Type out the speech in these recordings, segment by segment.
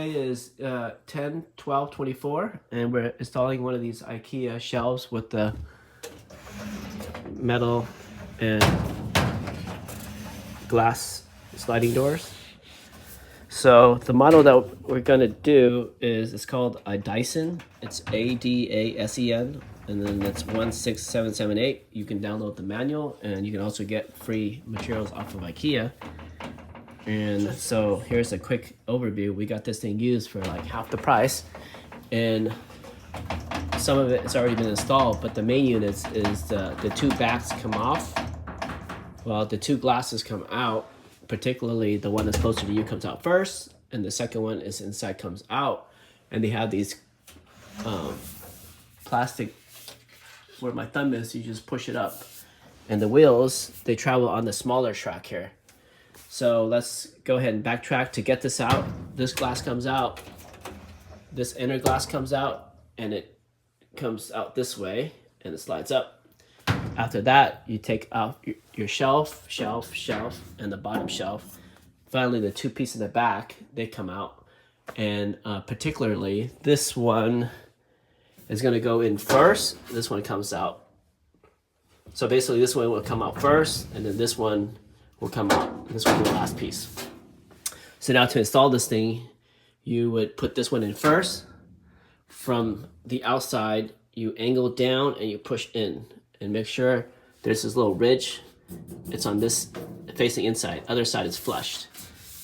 Is 10, 12, 24, and we're installing one of these IKEA shelves with the metal and glass sliding doors. So the model that we're gonna do is, it's called IDASEN. It's ADASEN, and then it's 16778. You can download the manual, and you can also get free materials off of IKEA. And so here's a quick overview. We got this thing used for like half the price, and some of it's already been installed, but the main units is the two backs come off. Well, the two glasses come out, particularly the one that's closer to you comes out first, and the second one is inside comes out. And they have these plastic, where my thumb is, you just push it up. And the wheels, they travel on the smaller track here. So let's go ahead and backtrack to get this out. This glass comes out, this inner glass comes out, and it comes out this way, and it slides up. After that, you take out your shelf, and the bottom shelf. Finally, the two pieces in the back, they come out. And particularly, this one is gonna go in first, this one comes out. So basically, this one will come out first, and then this one will come out. This will be the last piece. So now to install this thing, you would put this one in first. From the outside, you angle down and you push in, and make sure there's this little ridge. It's on this facing inside. Other side is flushed.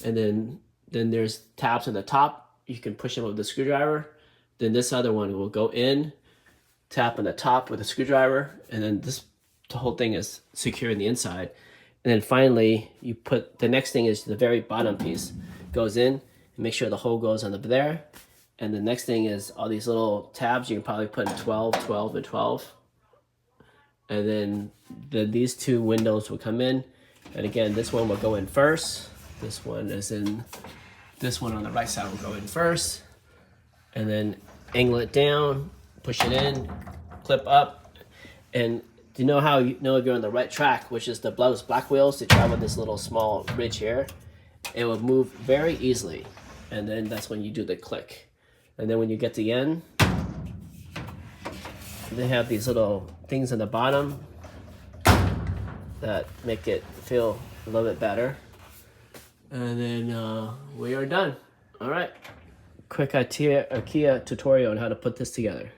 And then there's tabs on the top. You can push them with the screwdriver. Then this other one will go in, tap on the top with a screwdriver, and then the whole thing is secure in the inside. And then finally, you put, the next thing is the very bottom piece goes in, and make sure the hole goes under there. And the next thing is all these little tabs. You can probably put in 12, 12, and 12. And then these two windows will come in. And again, this one will go in first. This one on the right side will go in first. And then angle it down, push it in, clip up. And you know how you know if you're on the right track, which is the black wheels, they travel this little small ridge here. It will move very easily. And then that's when you do the click. And then when you get to the end, they have these little things on the bottom that make it feel a little bit better. And then we are done. All right. Quick IKEA tutorial on how to put this together.